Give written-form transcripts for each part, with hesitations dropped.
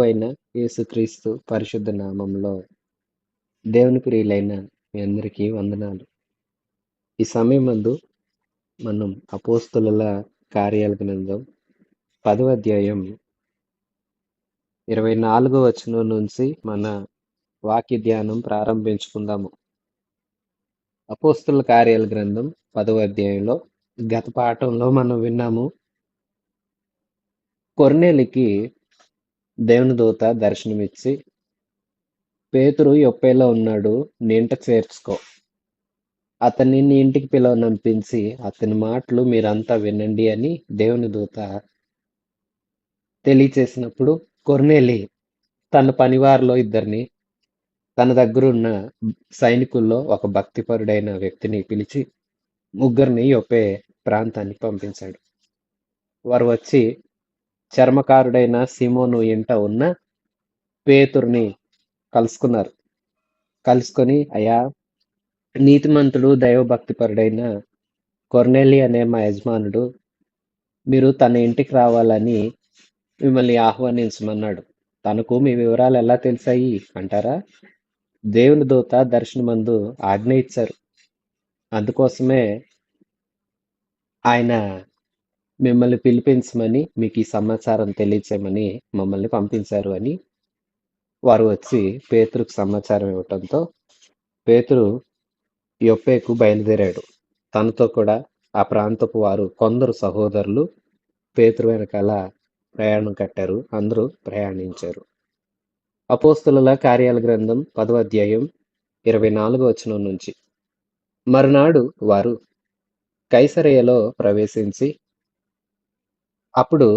ప్రభువైన యేసుక్రీస్తు పరిశుద్ధ నామంలో దేవుని ప్రియులైన మీ అందరికీ వందనాలు. ఈ సమయమందు మనం అపోస్తలుల కార్యాల గ్రంథం 10వ అధ్యాయం 24వ వచనం నుంచి మన వాక్య ధ్యానం ప్రారంభించుకుందాము. అపోస్తలుల కార్యాల గ్రంథం 10వ అధ్యాయంలో గత పాఠంలో మనం విన్నాము, కొర్నేలికి దేవుని దూత దర్శనమిచ్చి, పేతురు యొప్పేలో ఉన్నాడు, నీ ఇంట చేర్చుకో, అతన్ని నీ ఇంటికి పిలవనంపించి అతని మాటలు మీరంతా వినండి అని దేవుని దూత తెలియచేసినప్పుడు, కొర్నేలి తన పనివారిలో ఇద్దరిని, తన దగ్గరున్న సైనికుల్లో ఒక భక్తిపరుడైన వ్యక్తిని పిలిచి ముగ్గురిని యొప్పే ప్రాంతానికి పంపించాడు. వారు వచ్చి చర్మకారుడైన సీమోను ఇంట ఉన్న పేతురుని కలుసుకున్నారు. కలుసుకొని, అయ్యా, నీతిమంతుడు దైవభక్తిపరుడైన కొర్నేలి అనే మా యజమానుడు మీరు తన ఇంటికి రావాలని మిమ్మల్ని ఆహ్వానించమన్నాడు. తనకు మీ వివరాలు ఎలా తెలిసాయి అంటారా? దేవుని దూత దర్శనమందు ఆజ్ఞ ఇచ్చారు. అందుకోసమే ఆయన మిమ్మల్ని పిలిపించమని, మీకు ఈ సమాచారం తెలియచేయమని మమ్మల్ని పంపించారు అని వారు వచ్చి పేతురుకు సమాచారం ఇవ్వటంతో పేతురు యొప్పేకు బయలుదేరాడు. తనతో కూడా ఆ ప్రాంతపు వారు కొందరు సహోదరులు పేతురు వెనకాల ప్రయాణం కట్టారు. అందరూ ప్రయాణించారు. అపోస్తలుల కార్యాల గ్రంథం 10వ అధ్యాయం 24వ వచనం నుంచి, మరునాడు వారు కైసరయలో ప్రవేశించి, అప్పుడు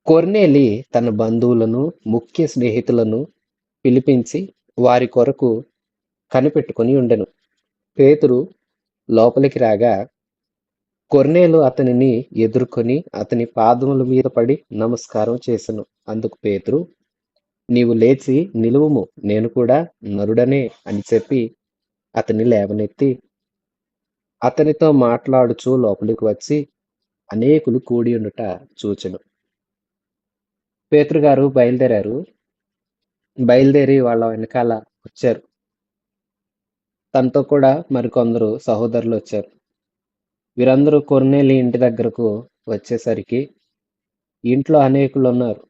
కొర్నేలి తన బంధువులను ముఖ్య స్నేహితులను పిలిపించి వారి కొరకు కనిపెట్టుకుని ఉండెను. పేతురు లోపలికి రాగా కొర్నేలు అతనిని ఎదుర్కొని అతని పాదముల మీద పడి నమస్కారం చేసెను. అందుకు పేతురు, నీవు లేచి నిలువుము, నేను కూడా నరుడనే అని చెప్పి అతన్ని లేవనెత్తి అతనితో మాట్లాడుచూ లోపలికి వచ్చి అనేకులు కూడి ఉండుట చూచెను. పేతురు గారు బయలుదేరి వాళ్ళ వెనకాల వచ్చారు. తనతో కూడా మరికొందరు సహోదరులు వచ్చారు. వీరందరూ కొర్నేలి ఇంటి దగ్గరకు వచ్చేసరికి ఇంట్లో అనేకులు ఉన్నారు.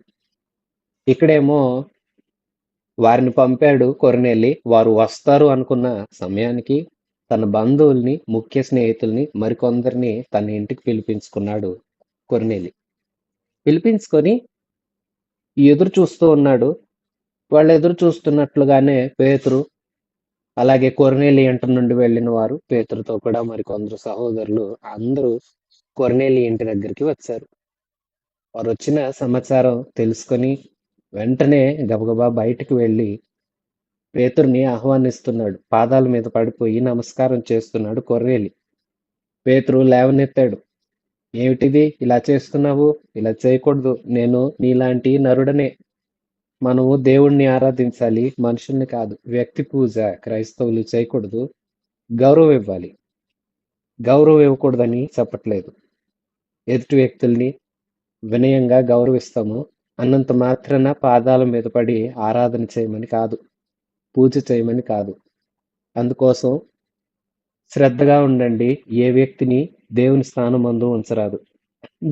ఇక్కడేమో వారిని పంపాడు కొర్నేలి. వారు వస్తారు అనుకున్న సమయానికి తన బంధువుల్ని, ముఖ్య స్నేహితుల్ని, మరికొందరిని తన ఇంటికి పిలిపించుకున్నాడు కొర్నేలి. పిలిపించుకొని ఎదురు చూస్తూ ఉన్నాడు. వాళ్ళు ఎదురు చూస్తున్నట్లుగానే పేతురు, అలాగే కొర్నేలి ఇంట నుండి వెళ్ళిన వారు పేతురుతో కూడా మరికొందరు సహోదరులు అందరూ కొర్నేలి ఇంటి దగ్గరికి వచ్చారు. వారు వచ్చిన సమాచారం తెలుసుకొని వెంటనే గబగబా బయటికి వెళ్ళి పేతురుని ఆహ్వానిస్తున్నాడు. పాదాల మీద పడిపోయి నమస్కారం చేస్తున్నాడు కొర్నేలి. పేతురు లేవనెత్తాడు. ఏమిటిది, ఇలా చేస్తున్నావు? ఇలా చేయకూడదు, నేను నీలాంటి నరుడనే. మనము దేవుణ్ణి ఆరాధించాలి, మనుషుల్ని కాదు. వ్యక్తి పూజ క్రైస్తవులు చేయకూడదు, గౌరవం ఇవ్వాలి. గౌరవం ఇవ్వకూడదని చెప్పట్లేదు. ఎదుటి వ్యక్తుల్ని వినయంగా గౌరవిస్తాము అన్నంత మాత్రాన పాదాల మీద పడి ఆరాధన చేయమని కాదు, పూజ చేయమని కాదు. అందుకోసం శ్రద్ధగా ఉండండి. ఏ వ్యక్తిని దేవుని స్థానమందు ఉంచరాదు.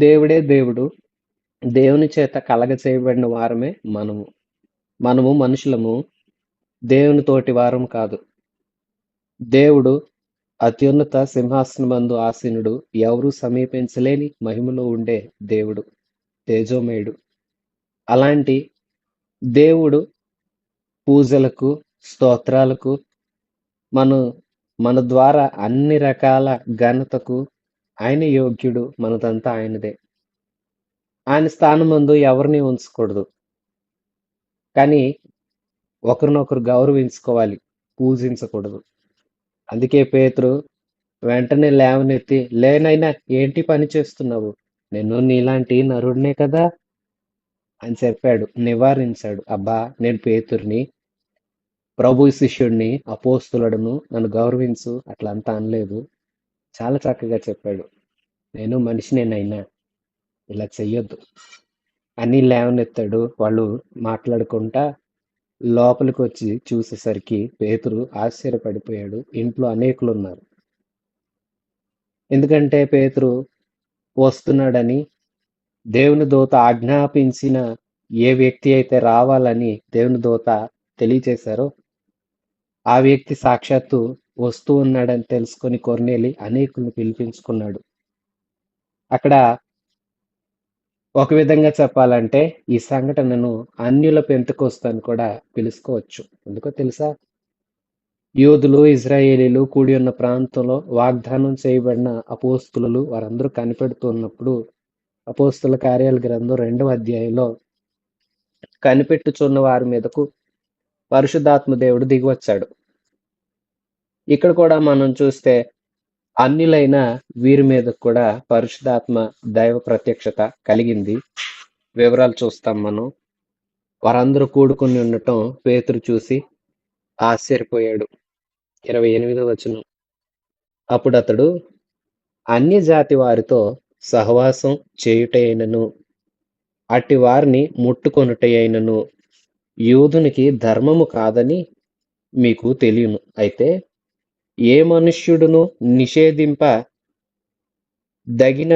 దేవుడే దేవుడు, దేవుని చేత కలగ చేయబడిన వారమే మనము మనుషులము, దేవుని తోటి వారం కాదు. దేవుడు అత్యున్నత సింహాసనమందు ఆసీనుడు, ఎవరు సమీపించలేని మహిమలో ఉండే దేవుడు, తేజోమయుడు. అలాంటి దేవుడు పూజలకు, స్తోత్రాలకు, మన ద్వారా అన్ని రకాల ఘనతకు ఆయన యోగ్యుడు. మనదంతా ఆయనదే. ఆయన స్థానమందు ఎవరిని ఉంచకూడదు. కానీ ఒకరినొకరు గౌరవించుకోవాలి, పూజించకూడదు. అందుకే పేతురు వెంటనే లేవనెత్తి, లేనైనా ఏంటి పని చేస్తున్నావు? నేను నీలాంటి నరుడినే కదా అని చెప్పాడు, నివారించాడు. అబ్బా, నేను పేతుర్ని, ప్రభు శిష్యుడిని, అపోస్తులుడను, నన్ను గౌరవించు, అట్లా అంతా అనలేదు. చాలా చక్కగా చెప్పాడు. నేను మనిషినేనైనా ఇలా చెయ్యొద్దు. అని లేవనెత్తాడు. వాళ్ళు మాట్లాడుకుంటా లోపలికి వచ్చి చూసేసరికి పేతురు ఆశ్చర్యపడిపోయాడు. ఇంట్లో అనేకులున్నారు. ఎందుకంటే పేతురు వస్తున్నాడని దేవుని దూత ఆజ్ఞాపించిన ఏ వ్యక్తి అయితే రావాలని దేవుని దూత తెలియచేశారో ఆ వ్యక్తి సాక్షాత్తు వస్తూ ఉన్నాడని తెలుసుకొని కొర్నేలి అనేకులను పిలిపించుకున్నాడు. అక్కడ ఒక విధంగా చెప్పాలంటే ఈ సంఘటనను అన్యుల పెంతెకొస్తు అని కూడా పిలుచుకోవచ్చు. ఎందుకో తెలుసా? యూదులు, ఇజ్రాయేలీలు కూడి ఉన్న ప్రాంతంలో వాగ్దానం చేయబడిన అపోస్తలులు వారందరూ కనిపెడుతున్నప్పుడు అపోస్తల కార్యాల గ్రంథం 2వ అధ్యాయంలో కనిపెట్టుచున్న వారి మీదకు పరిశుద్ధాత్మ దేవుడు దిగివచ్చాడు. ఇక్కడ కూడా మనం చూస్తే అన్యులైన వీరి మీద కూడా పరిశుద్ధాత్మ దైవ ప్రత్యక్షత కలిగింది. వివరాలు చూస్తాం మనం. వారందరూ కూడుకుని ఉండటం పేతురు చూసి ఆశ్చర్యపోయాడు. 28వ వచనం. అప్పుడు అతడు అన్య జాతి వారితో సహవాసం చేయుటైనను అట్టి వారిని ముట్టుకొనుటైనను యూదునికి ధర్మము కాదని మీకు తెలియను. అయితే ఏ మనుష్యుడును నిషేధింప దగిన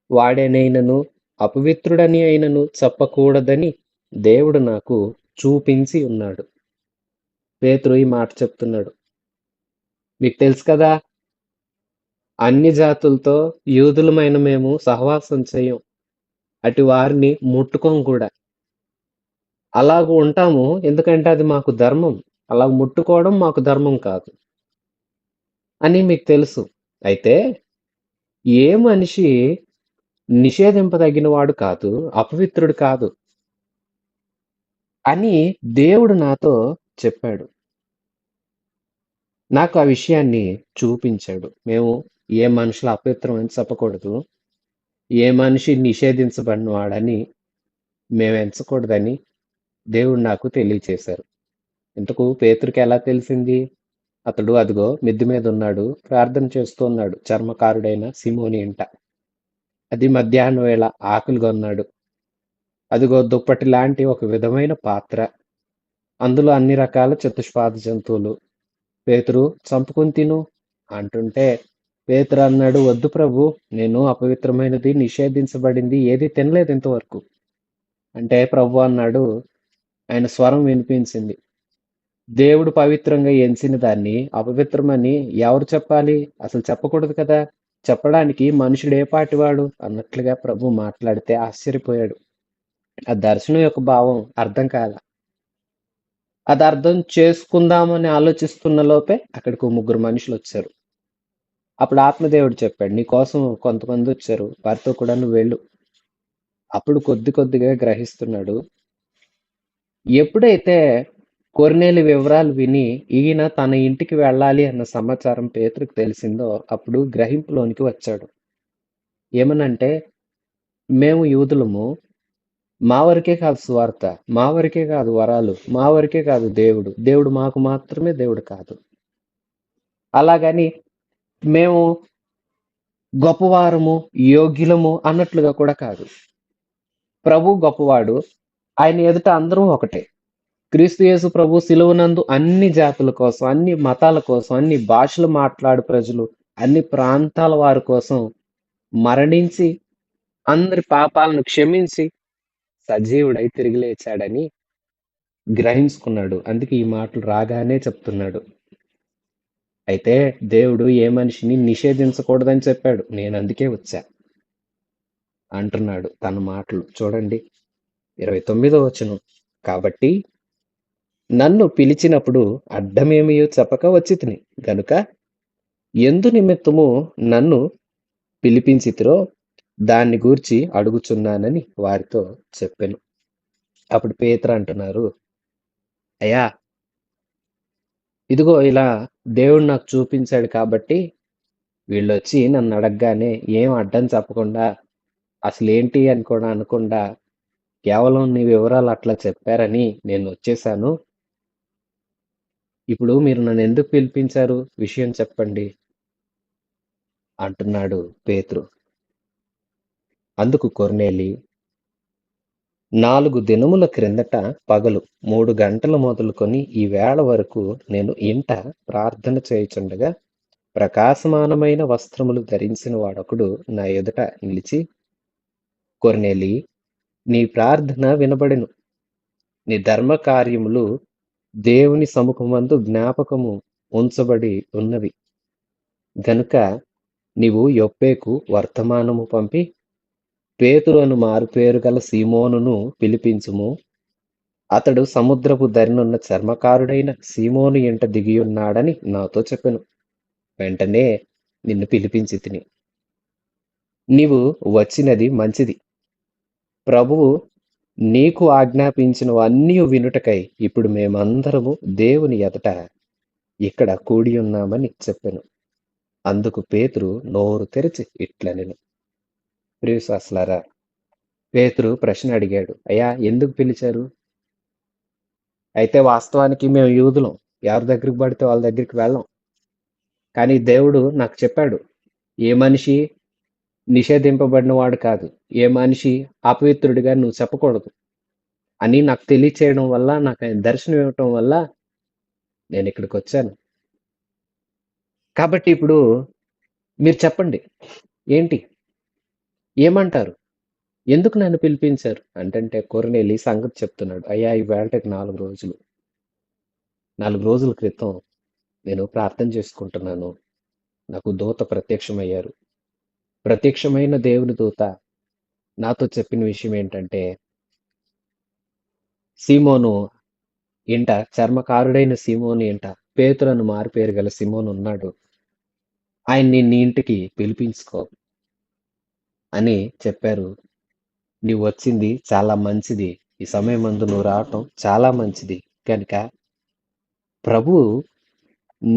వాడనైనను అపవిత్రుడని అయినను చెప్పకూడదని దేవుడు నాకు చూపించి ఉన్నాడు. పేతురు ఈ మాట చెప్తున్నాడు. మీకు తెలుసు కదా, అన్ని జాతులతో యూదులమైన మేము సహవాసం చేయం, అటు వారిని ముట్టుకోం కూడా. అలాగ ఉంటాము ఎందుకంటే అది మాకు ధర్మం. అలా ముట్టుకోవడం మాకు ధర్మం కాదు అని మీకు తెలుసు. అయితే ఏ మనిషి నిషేధింపదగిన వాడు కాదు, అపవిత్రుడు కాదు అని దేవుడు నాతో చెప్పాడు. నాకు ఆ విషయాన్ని చూపించాడు. మేము ఏ మనుషులు అపవిత్రం అని చెప్పకూడదు, ఏ మనిషి నిషేధించబడిన వాడని మేము ఎంచకూడదని దేవుడు నాకు తెలియచేశారు. ఇంతకు పేతురుకి ఎలా తెలిసింది? అతడు అదిగో మిద్ది మీద ఉన్నాడు, ప్రార్థన చేస్తూ ఉన్నాడు చర్మకారుడైన సిమోని ఇంట. అది మధ్యాహ్నం వేళ ఆకలిగా ఉన్నాడు. అదిగో దుప్పటి లాంటి ఒక విధమైన పాత్ర, అందులో అన్ని రకాల చతుష్పాద జంతువులు. పేతురు చంపుకుని తిను అంటుంటే పేతురు అన్నాడు, వద్దు ప్రభు, నేను అపవిత్రమైనది నిషేధించబడింది ఏది తినలేదు ఇంతవరకు. అంటే ప్రభు అన్నాడు, ఆయన స్వరం వినిపించింది, దేవుడు పవిత్రంగా ఎంచిన దాన్ని అపవిత్రమని ఎవరు చెప్పాలి? అసలు చెప్పకూడదు కదా. చెప్పడానికి మనుషుడు ఏ పాటివాడు అన్నట్లుగా ప్రభు మాట్లాడితే ఆశ్చర్యపోయాడు. ఆ దర్శనం యొక్క భావం అర్థం కాల. అది అర్థం చేసుకుందామని ఆలోచిస్తున్న లోపే అక్కడికి 3 మనుషులు వచ్చారు. అప్పుడు ఆత్మదేవుడు చెప్పాడు, నీ కోసం కొంతమంది వచ్చారు, వారితో కూడా నువ్వు వెళ్ళు. అప్పుడు కొద్దిగా గ్రహిస్తున్నాడు. ఎప్పుడైతే కొర్నేలి వివరాలు విని ఈయన తన ఇంటికి వెళ్ళాలి అన్న సమాచారం పేతురుకు తెలిసిందో అప్పుడు గ్రహింపులోనికి వచ్చాడు. ఏమనంటే, మేము యూదులము, మా వరకే కాదు సువార్త, మా వరకే కాదు వరాలు, మా వరకే కాదు దేవుడు మాకు మాత్రమే దేవుడు కాదు. అలాగని మేము గొప్పవారము, యోగ్యులము అన్నట్లుగా కూడా కాదు. ప్రభు గొప్పవాడు, ఆయన ఎదుట అందరం ఒకటే. క్రీస్తు యేసు ప్రభు శిలువనందు అన్ని జాతుల కోసం, అన్ని మతాల కోసం, అన్ని భాషలు మాట్లాడు ప్రజలు, అన్ని ప్రాంతాల వారి కోసం మరణించి అందరి పాపాలను క్షమించి సజీవుడై తిరిగి లేచాడని గ్రహించుకున్నాడు. అందుకే ఈ మాటలు రాగానే చెప్తున్నాడు. అయితే దేవుడు ఏ మనిషిని నిషేధించకూడదని చెప్పాడు, నేను అందుకే వచ్చా అంటున్నాడు తన మాటలు. చూడండి 29వ వచనం. కాబట్టి నన్ను పిలిచినప్పుడు అడ్డమేమియో చెప్పక వచ్చితిని గనుక ఎందు నిమిత్తము నన్ను పిలిపించితిరో దాన్ని గూర్చి అడుగుచున్నానని వారితో చెప్పాను. అప్పుడు పేతురు అంటున్నారు, అయ్యా ఇదిగో ఇలా దేవుడు నాకు చూపించాడు కాబట్టి వీళ్ళొచ్చి నన్ను అడగగానే ఏం అడ్డం చెప్పకుండా, అసలు ఏంటి అని కూడా అనకుండా, కేవలం నీ వివరాలు అట్లా చెప్పారని నేను వచ్చేసాను. ఇప్పుడు మీరు నన్ను ఎందుకు పిలిపించారు, విషయం చెప్పండి అంటున్నాడు పేతురు. అందుకు కొర్నేలి, 4 దినముల క్రిందట పగలు 3 గంటలు మొదలుకొని ఈ వేళ వరకు నేను ఇంట ప్రార్థన చేయుచుండగా ప్రకాశమానమైన వస్త్రములు ధరించిన వాడొకడు నా ఎదుట నిలిచి, కొర్నేలి, నీ ప్రార్థన వినబడెను, నీ ధర్మ కార్యములు దేవుని సముఖమందు జ్ఞాపకము ఉంచబడి ఉన్నవి గనుక నీవు యొప్పేకు వర్తమానము పంపి పేతురు అను మారుపేరు గల సీమోనును పిలిపించుము. అతడు సముద్రపు దరినున్న చర్మకారుడైన సీమోను ఇంట దిగియున్నాడని నాతో చెప్పెను. వెంటనే నిన్ను పిలిపించి తిని, నీవు వచ్చినది మంచిది. ప్రభువు నీకు ఆజ్ఞాపించినవన్నీ వినుటకై ఇప్పుడు మేమందరము దేవుని ఎదుట ఇక్కడ కూడి ఉన్నామని చెప్పెను. అందుకు పేతురు నోరు తెరిచి ఇట్లనెను. ప్రియవిశ్వాసులారా, పేతురు ప్రశ్న అడిగాడు, అయ్యా ఎందుకు పిలిచారు? అయితే వాస్తవానికి మేము యూదులం, ఎవరి దగ్గరికి పడితే వాళ్ళ దగ్గరికి వెళ్ళం. కానీ దేవుడు నాకు చెప్పాడు, ఏ మనిషి నిషేధింపబడిన వాడు కాదు, ఏ మనిషి అపవిత్రుడిగా నువ్వు చెప్పకూడదు అని నాకు తెలియచేయడం వల్ల, నాకు ఆయన దర్శనం ఇవ్వటం వల్ల నేను ఇక్కడికి వచ్చాను. కాబట్టి ఇప్పుడు మీరు చెప్పండి, ఏంటి, ఏమంటారు, ఎందుకు నన్ను పిలిపించారు అంటే కొర్నేలి సంగతి చెప్తున్నాడు. అయ్యా, ఈ వేళకి 4 రోజుల క్రితం నేను ప్రార్థన చేసుకుంటున్నాను. నాకు దూత ప్రత్యక్షమయ్యారు. ప్రత్యక్షమైన దేవుని దూత నాతో చెప్పిన విషయం ఏంటంటే, సీమోను ఇంట, చర్మకారుడైన సీమోను ఇంట పేతురను మారుపేరు గల సీమోను ఉన్నాడు, ఆయన్ని నీ ఇంటికి పిలిపించుకో అని చెప్పారు. నీవు వచ్చింది చాలా మంచిది, ఈ సమయం మందు నువ్వు రావటం చాలా మంచిది. కనుక ప్రభువు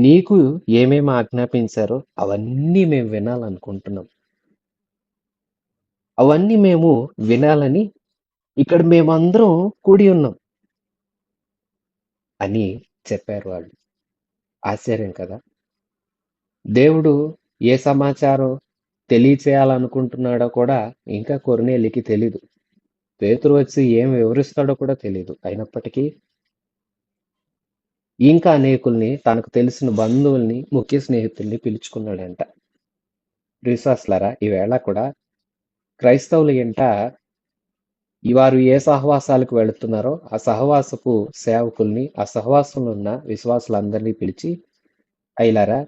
నీకు ఏమేమి ఆజ్ఞాపించారో అవన్నీ మేము వినాలనుకుంటున్నాం. అవన్నీ మేము వినాలని ఇక్కడ మేమందరం కూడి ఉన్నాం అని చెప్పారు వాళ్ళు. ఆశ్చర్యం కదా! దేవుడు ఏ సమాచారం తెలియచేయాలనుకుంటున్నాడో కూడా ఇంకా కొర్నేలికి తెలీదు. పేతురు వచ్చి ఏం వివరిస్తాడో కూడా తెలీదు. అయినప్పటికీ ఇంకా అనేకుల్ని, తనకు తెలిసిన బంధువుల్ని, ముఖ్య స్నేహితుల్ని పిలుచుకున్నాడంట. విశ్వాసులారా, ఈవేళ కూడా క్రైస్తవులు ఇంట వారు ఏ సహవాసాలకు వెళుతున్నారో ఆ సహవాసపు సేవకుల్ని, ఆ సహవాసంలో ఉన్న విశ్వాసులందరినీ పిలిచి, అయ్యలారా,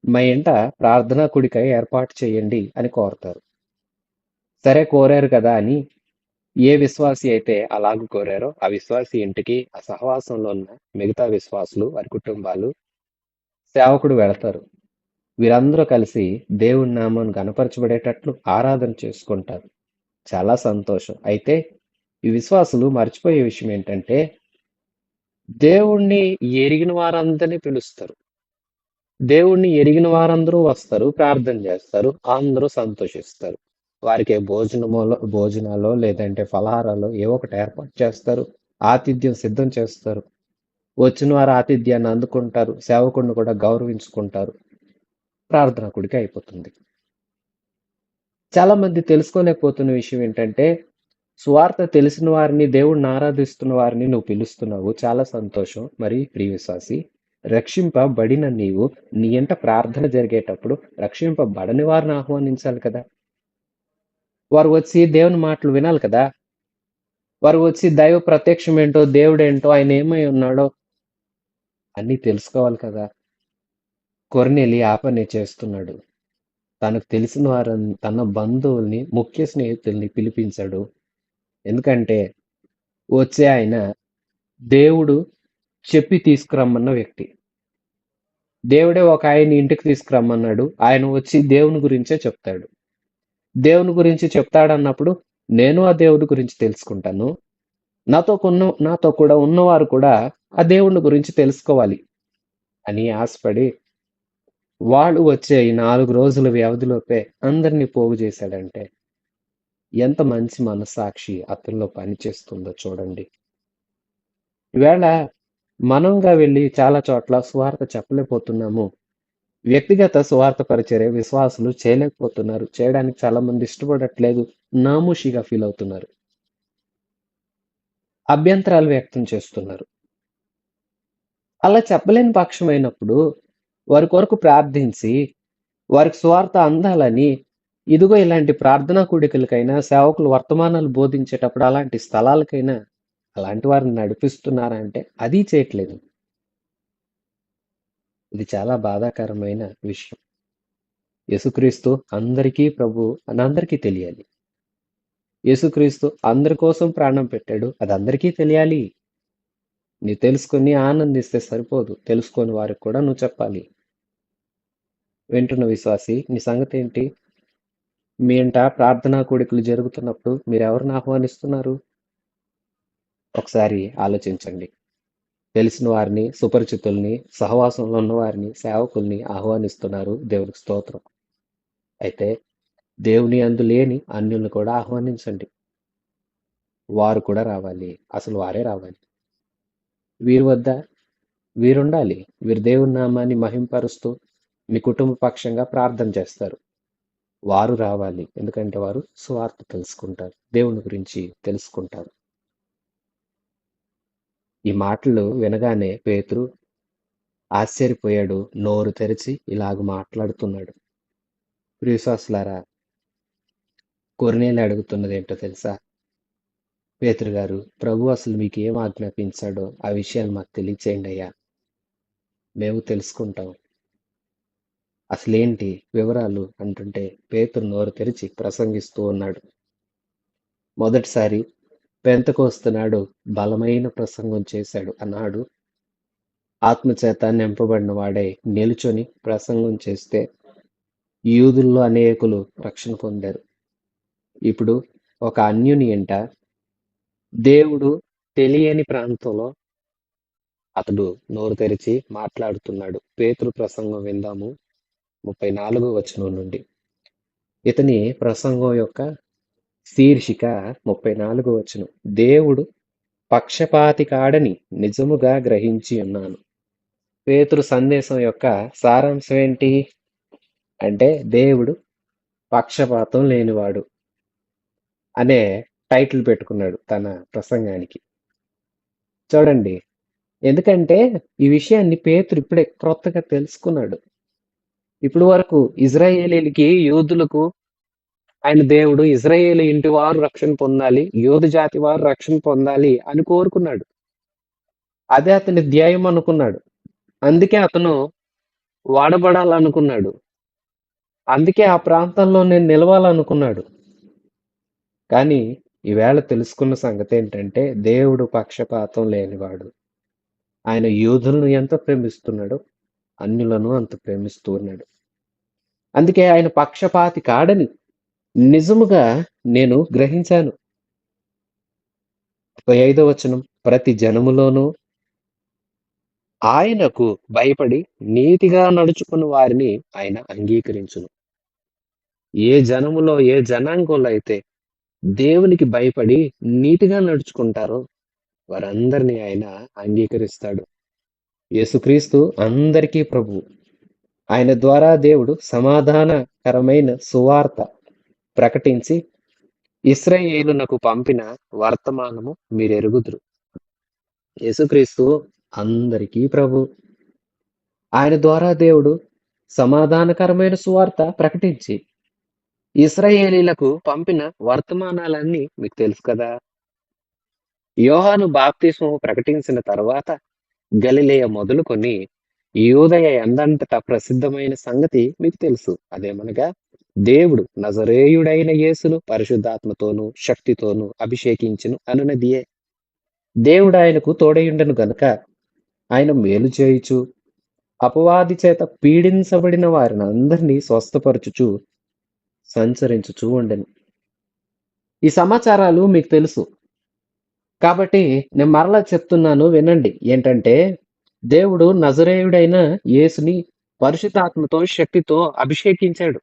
మా ఇంట ప్రార్థనా కుడికై ఏర్పాటు చేయండి అని కోరతారు. సరే, కోరారు కదా అని ఏ విశ్వాసి అయితే అలాగూ కోరారో ఆ విశ్వాసి ఇంటికి ఆ సహవాసంలో ఉన్న మిగతా విశ్వాసులు, వారి కుటుంబాలు, సేవకుడు వెళతారు. వీరందరూ కలిసి దేవుని నామాన్ని గణపరచబడేటట్లు ఆరాధన చేసుకుంటారు. చాలా సంతోషం. అయితే ఈ విశ్వాసులు మర్చిపోయే విషయం ఏంటంటే, దేవుణ్ణి ఎరిగిన వారందరినీ పిలుస్తారు. దేవుణ్ణి ఎరిగిన వారందరూ వస్తారు, ప్రార్థన చేస్తారు, అందరూ సంతోషిస్తారు. వారికి భోజనాలో లేదంటే ఫలహారాలు ఏవో ఒకటి ఏర్పాటు చేస్తారు, ఆతిథ్యం సిద్ధం చేస్తారు. వచ్చిన వారు ఆతిథ్యాన్ని అందుకుంటారు, సేవకుడిని కూడా గౌరవించుకుంటారు. ప్రార్థన కుడికి అయిపోతుంది. చాలా మంది తెలుసుకోలేకపోతున్న విషయం ఏంటంటే, సువార్త తెలిసిన వారిని, దేవుణ్ణి ఆరాధిస్తున్న వారిని నువ్వు పిలుస్తున్నావు, చాలా సంతోషం. మరి ప్రియ విశ్వాసి, రక్షింపబడిన నీవు నీ ఇంట ప్రార్థన జరిగేటప్పుడు రక్షింపబడని వారిని ఆహ్వానించాలి కదా. వారు వచ్చి దేవుని మాటలు వినాలి కదా. వారు వచ్చి దైవ ప్రత్యక్షం ఏంటో, దేవుడేంటో, ఆయన ఏమై ఉన్నాడో అన్నీ తెలుసుకోవాలి కదా. కొర్నేలి ఆ పని చేస్తున్నాడు. తనకు తెలిసిన వారిని, తన బంధువుల్ని, ముఖ్య స్నేహితుల్ని పిలిపించాడు. ఎందుకంటే వచ్చే ఆయన దేవుడు చెప్పి తీసుకురమ్మన్న వ్యక్తి. దేవుడే ఒక ఆయన ఇంటికి తీసుకురమ్మన్నాడు. ఆయన వచ్చి దేవుని గురించే చెప్తాడు. దేవుని గురించి చెప్తాడన్నప్పుడు నేను ఆ దేవుడి గురించి తెలుసుకుంటాను. నాతో కూడా ఉన్నవారు కూడా ఆ దేవుని గురించి తెలుసుకోవాలి అని ఆశపడి వాళ్ళు వచ్చే ఈ 4 రోజుల వ్యవధిలోపే అందరినీ పోగు చేశాడంటే ఎంత మంచి మనస్సాక్షి అతనిలో పనిచేస్తుందో చూడండి. ఈవేళ మనంగా వెళ్ళి చాలా చోట్ల సువార్త చెప్పలేకపోతున్నాము. వ్యక్తిగత సువార్త పరిచర్య విశ్వాసులు చేయలేకపోతున్నారు. చేయడానికి చాలా మంది ఇష్టపడట్లేదు. నామూషిగా ఫీల్ అవుతున్నారు. అభ్యంతరాలు వ్యక్తం చేస్తున్నారు. అలా చెప్పలేని పక్షమైనప్పుడు వారి కొరకు ప్రార్థించి, వారికి సువార్త అందాలని, ఇదిగో ఇలాంటి ప్రార్థనా కూడికలకైనా, సేవకులు వర్తమానాలు బోధించేటప్పుడు అలాంటి స్థలాలకైనా, అలాంటి వారిని నడిపిస్తున్నారా అంటే అది చేయట్లేదు. ఇది చాలా బాధాకరమైన విషయం. యేసుక్రీస్తు అందరికీ ప్రభువు అని అందరికీ తెలియాలి. యేసుక్రీస్తు అందరి కోసం ప్రాణం పెట్టాడు. అది అందరికీ తెలియాలి. నీవు తెలుసుకొని ఆనందిస్తే సరిపోదు. తెలుసుకోని వారికి కూడా నువ్వు చెప్పాలి. వింటున్న విశ్వాసి, నీ సంగతేంటి? మీ ఇంట ప్రార్థనా కూడికలు జరుగుతున్నప్పుడు మీరెవరిని ఆహ్వానిస్తున్నారు? ఒకసారి ఆలోచించండి. తెలిసిన వారిని, సుపరిచితుల్ని, సహవాసంలో ఉన్న వారిని, సేవకుల్ని ఆహ్వానిస్తున్నారు. దేవునికి స్తోత్రం. అయితే దేవుని యందు లేని అన్యులను కూడా ఆహ్వానించండి. వారు కూడా రావాలి. అసలు వారే రావాలి. వీరి వద్ద వీరుండాలి. వీరు దేవుని నామాన్ని మహింపరుస్తూ మీ కుటుంబ పక్షంగా ప్రార్థన చేస్తారు. వారు రావాలి. ఎందుకంటే వారు సువార్త తెలుసుకుంటారు. దేవుని గురించి తెలుసుకుంటారు. ఈ మాటలు వినగానే పేతురు ఆశ్చర్యపోయాడు. నోరు తెరిచి ఇలాగ మాట్లాడుతున్నాడు. ప్రియవిశ్వాసులారా, కొర్నేలి అడుగుతున్నది ఏంటో తెలుసా? పేతురు గారు, ప్రభు అసలు మీకు ఏం ఆజ్ఞాపించాడో ఆ విషయాలు మాకు తెలియచేయండి అయ్యా, మేము తెలుసుకుంటాం. అసలేంటి వివరాలు అంటుంటే పేతురు నోరు తెరిచి ప్రసంగిస్తూ ఉన్నాడు. మొదటిసారి పెంతెకొస్తు నాడు బలమైన ప్రసంగం చేశాడు అన్నాడు. ఆత్మచేత నింపబడిన వాడై నిలుచొని ప్రసంగం చేస్తే యూదుల్లో అనేకులు రక్షణ పొందారు. ఇప్పుడు ఒక అన్యుని ఎంట దేవుడు తెలియని ప్రాంతంలో అతడు నోరు తెరిచి మాట్లాడుతున్నాడు. పేతురు ప్రసంగం విందాము. 34వ వచనం నుండి. ఇతని ప్రసంగం యొక్క శీర్షిక 34వ వచనం. దేవుడు పక్షపాతి కాడని నిజముగా గ్రహించి ఉన్నాను. పేతురు సందేశం యొక్క సారాంశం ఏంటి అంటే దేవుడు పక్షపాతం లేనివాడు అనే టైటిల్ పెట్టుకున్నాడు తన ప్రసంగానికి. చూడండి, ఎందుకంటే ఈ విషయాన్ని పేతురు ఇప్పుడే క్రొత్తగా తెలుసుకున్నాడు. ఇప్పుడు వరకు ఇజ్రాయేలీలకి, యూదులకు ఆయన దేవుడు ఇజ్రాయేలు ఇంటి వారు రక్షణ పొందాలి, యూదు జాతి వారు రక్షణ పొందాలి అని కోరుకున్నాడు. అదే అతని ధ్యేయం అనుకున్నాడు. అందుకే అతను వాడబడాలనుకున్నాడు. అందుకే ఆ ప్రాంతంలో నేను నిలవాలనుకున్నాడు. కానీ ఈవేళ తెలుసుకున్న సంగతి ఏంటంటే దేవుడు పక్షపాతం లేనివాడు. ఆయన యూదులను ఎంత ప్రేమిస్తున్నాడో అన్యులను అంత ప్రేమిస్తూ ఉన్నాడు. అందుకే ఆయన పక్షపాతి కాడని నిజముగా నేను గ్రహించాను. 35వ వచనం. ప్రతి జనములోనూ ఆయనకు భయపడి నీతిగా నడుచుకున్న వారిని ఆయన అంగీకరించును. ఏ జనములో, ఏ జనాంగంలో అయితే దేవునికి భయపడి నీతిగా నడుచుకుంటారో వారందరినీ ఆయన అంగీకరిస్తాడు. యేసుక్రీస్తు అందరికీ ప్రభువు. ఆయన ద్వారా దేవుడు సమాధానకరమైన సువార్త ప్రకటించి ఇశ్రాయేలునకు పంపిన వర్తమానము మీరెరుగుదురు. యేసుక్రీస్తు అందరికీ ప్రభు. ఆయన ద్వారా దేవుడు సమాధానకరమైన సువార్త ప్రకటించి ఇశ్రాయేలీలకు పంపిన వర్తమానాలన్నీ మీకు తెలుసు కదా. యోహాను బాప్తిస్మము ప్రకటించిన తర్వాత గలిలయ మొదలుకొని యూదయ ఎందంతటా ప్రసిద్ధమైన సంగతి మీకు తెలుసు. అదేమనగా దేవుడు నజరేయుడైన యేసును పరిశుద్ధాత్మతోనూ శక్తితోనూ అభిషేకించును అనునదియే. దేవుడు ఆయనకు తోడయుండెను గనుక ఆయన మేలు చేయుచు అపవాది చేత పీడించబడిన వారిని అందరినీ స్వస్థపరచుచు సంచరించుచూ ఉండెను. ఈ సమాచారాలు మీకు తెలుసు కాబట్టి నేను మరలా చెప్తున్నాను, వినండి. ఏంటంటే దేవుడు నజరేయుడైన యేసుని పరిశుద్ధాత్మతో శక్తితో అభిషేకించాడు.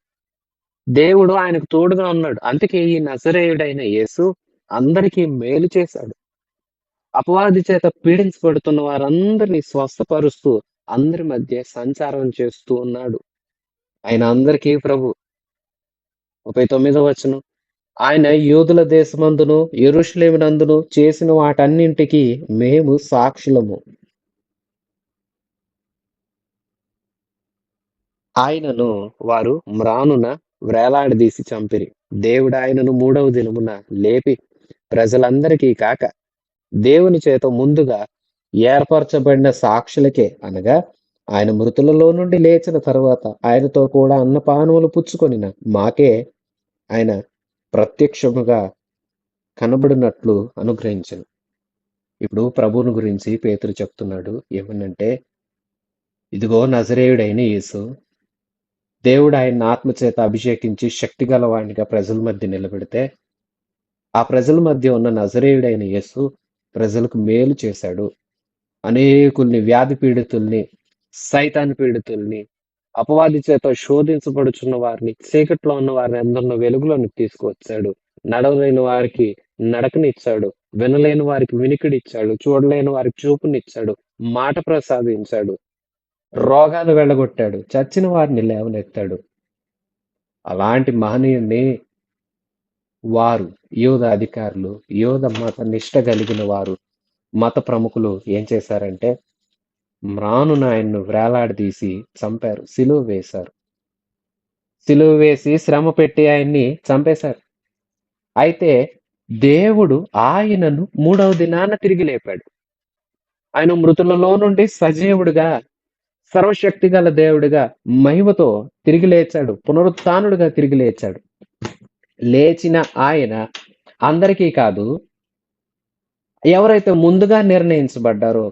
దేవుడు ఆయనకు తోడుగా ఉన్నాడు. అందుకే ఈ నజరేయుడైన యేసు అందరికీ మేలు చేశాడు. అపవాది చేత పీడించబడుతున్న వారందరినీ స్వస్థపరుస్తూ అందరి మధ్య సంచారం చేస్తూ ఉన్నాడు. ఆయన అందరికీ ప్రభు. 39వ వచనం. ఆయన యూదుల దేశమందును యెరూషలేమునందును చేసిన వాటన్నింటికి మేము సాక్షులము. ఆయనను వారు మ్రానున వ్రేలాడదీసి చంపిరి. దేవుడు ఆయనను మూడవ దినమున లేపి ప్రజలందరికీ కాక దేవుని చేత ముందుగా ఏర్పరచబడిన సాక్షులకే అనగా ఆయన మృతులలో నుండి లేచిన తరువాత ఆయనతో కూడా అన్నపానములు పుచ్చుకొనిన మాకే ఆయన ప్రత్యక్షముగా కనబడినట్లు అనుగ్రహించను. ఇప్పుడు ప్రభువుని గురించి పేతురు చెప్తున్నాడు ఏమనంటే, ఇదిగో నజరేయుడైన యేసు, దేవుడు ఆయన ఆత్మచేత అభిషేకించి శక్తి గలవాడిగా ప్రజల మధ్య నిలబెడితే, ఆ ప్రజల మధ్య ఉన్న నజరేయుడైన యేసు ప్రజలకు మేలు చేశాడు. అనేకుల్ని వ్యాధి పీడితుల్ని, సైతాన్ పీడితుల్ని, అపవాది చేత శోధించబడుచున్న వారిని, చీకట్లో ఉన్న వారిని అందరిని వెలుగులోనికి తీసుకువచ్చాడు. నడవలేని వారికి నడకనిచ్చాడు. వినలేని వారికి వినికిడిచ్చాడు. చూడలేని వారికి చూపునిచ్చాడు. మాట ప్రసాదించాడు. రోగాలు వెళ్ళగొట్టాడు. చచ్చిన వారిని లేవనెత్తాడు. అలాంటి మహనీయుణ్ణి వారు యూద అధికారులు, యూద మత నిష్ట కలిగిన వారు, మత ప్రముఖులు ఏం చేశారంటే మ్రానున ఆయన్ను వేలాడదీసి చంపారు. సిలువ వేశారు. సిలువ వేసి శ్రమ పెట్టి ఆయన్ని చంపేశారు. అయితే దేవుడు ఆయనను మూడవ దినాన తిరిగి లేపాడు. ఆయన మృతులలో నుండి సజీవుడిగా, సర్వశక్తి గల దేవుడిగా మహిమతో తిరిగి లేచాడు. పునరుత్థానుడిగా తిరిగి లేచాడు. లేచిన ఆయన అందరికీ కాదు, ఎవరైతే ముందుగా నిర్ణయించబడ్డారో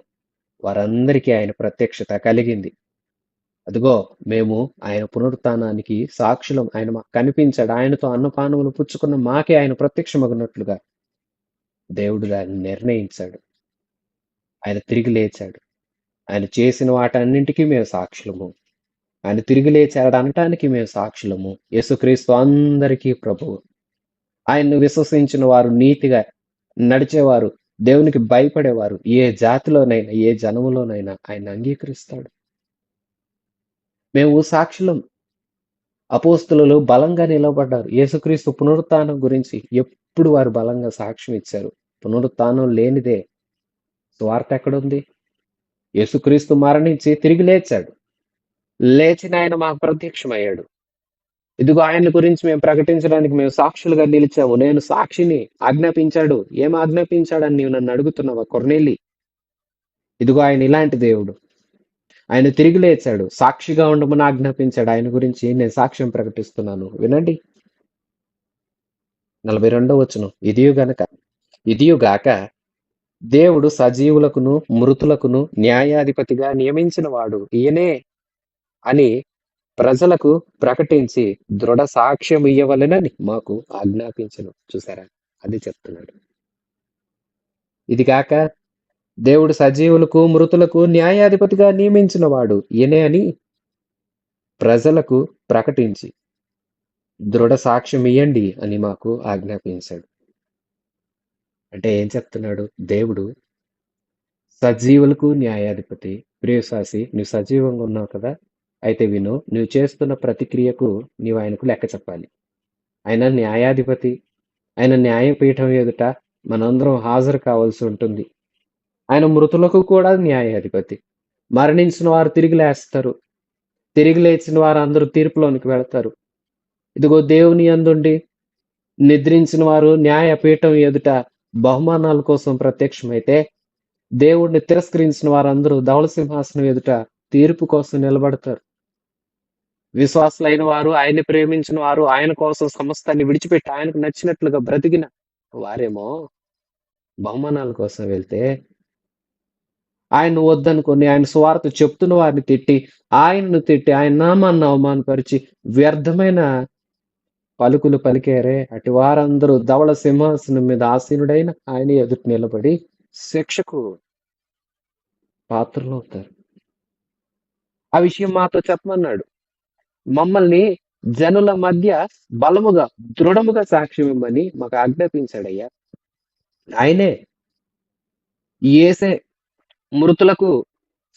వారందరికీ ఆయన ప్రత్యక్షత కలిగింది. అదిగో మేము ఆయన పునరుత్థానానికి సాక్షులం. ఆయన మాకు కనిపించాడు. ఆయనతో అన్నపానములు పుచ్చుకున్న మాకే ఆయన ప్రత్యక్షమగినట్లుగా దేవుడు దాన్ని నిర్ణయించాడు. ఆయన తిరిగి లేచాడు. ఆయన చేసిన వాటన్నింటికీ మేము సాక్షులము. ఆయన తిరిగి లేచాడు అనటానికి మేము సాక్షులము. యేసుక్రీస్తు అందరికీ ప్రభువు. ఆయన్ను విశ్వసించిన వారు నీతిగా నడిచేవారు, దేవునికి భయపడేవారు ఏ జాతిలోనైనా ఏ జనములోనైనా ఆయన అంగీకరిస్తాడు. మేము సాక్షులం. అపోస్తులు బలంగా నిలబడ్డారు. యేసుక్రీస్తు పునరుత్థానం గురించి ఎప్పుడు వారు బలంగా సాక్ష్యం ఇచ్చారు. పునరుత్థానం లేనిదే స్వార్థ ఎక్కడుంది? యేసుక్రీస్తు మరణించి తిరిగి లేచాడు. లేచిన ఆయన మాకు ప్రత్యక్షమయ్యాడు. ఇదిగో ఆయన గురించి మేము ప్రకటించడానికి మేము సాక్షులుగా నిలిచాము. నేను సాక్షిని ఆజ్ఞాపించాడు. ఏం ఆజ్ఞాపించాడని నీవు నన్ను అడుగుతున్నావా కొర్నేలి? ఇదిగో ఆయన ఇలాంటి దేవుడు. ఆయన తిరిగి లేచాడు. సాక్షిగా ఉండమని ఆజ్ఞాపించాడు. ఆయన గురించి నేను సాక్ష్యం ప్రకటిస్తున్నాను. వినండి. 42వ వచనం. ఇదియుగాక దేవుడు సజీవులకును మృతులకును న్యాయాధిపతిగా నియమించిన వాడు ఈయనే అని ప్రజలకు ప్రకటించి దృఢ సాక్ష్యం ఇయ్యవలెనని మాకు ఆజ్ఞాపించను. చూసారా? అది చెప్తున్నాడు. ఇది కాక దేవుడు సజీవులకు మృతులకు న్యాయాధిపతిగా నియమించిన వాడు ఈయనే అని ప్రజలకు ప్రకటించి దృఢ సాక్ష్యం ఇయ్యండి అని మాకు ఆజ్ఞాపించాడు. అంటే ఏం చెప్తున్నాడు? దేవుడు సజీవులకు న్యాయాధిపతి. ప్రియసాసి, నువ్వు సజీవంగా ఉన్నావు కదా, అయితే విను, నువ్వు చేస్తున్న ప్రతిక్రియకు నీవు ఆయనకు లెక్క చెప్పాలి. ఆయన న్యాయాధిపతి. ఆయన న్యాయపీఠం ఎదుట మనందరం హాజరు కావాల్సి ఉంటుంది. ఆయన మృతులకు కూడా న్యాయాధిపతి. మరణించిన వారు తిరిగి లేస్తారు. తిరిగి లేచిన వారు అందరూ తీర్పులోనికి వెళతారు. ఇదిగో దేవుని యందుండి నిద్రించిన వారు న్యాయపీఠం ఎదుట బహుమానాల కోసం ప్రత్యక్షమైతే, దేవుణ్ణి తిరస్కరించిన వారందరూ ధవళ సింహాసనం ఎదుట తీర్పు కోసం నిలబడతారు. విశ్వాసులైన వారు, ఆయన్ని ప్రేమించిన వారు, ఆయన కోసం సమస్తాన్ని విడిచిపెట్టి ఆయనకు నచ్చినట్లుగా బ్రతికిన వారేమో బహుమానాల కోసం వెళ్తే, ఆయన వద్దనుకొని ఆయన సువార్త చెప్తున్న వారిని తిట్టి, ఆయనను తిట్టి, ఆయన నామాన్ని అవమానపరిచి వ్యర్థమైన పలుకులు పలికారే, అటు వారందరూ ధవళ సింహాసనం మీద ఆసీనుడైన ఆయన ఎదుట నిలబడి శిక్షకు పాత్రలవుతారు. ఆ విషయం మాతో చెప్పమన్నాడు. మమ్మల్ని జనుల మధ్య బలముగా, దృఢముగా సాక్ష్యం ఇవ్వమని మాకు ఆజ్ఞాపించాడయ్యా. ఆయనే యేసే మృతులకు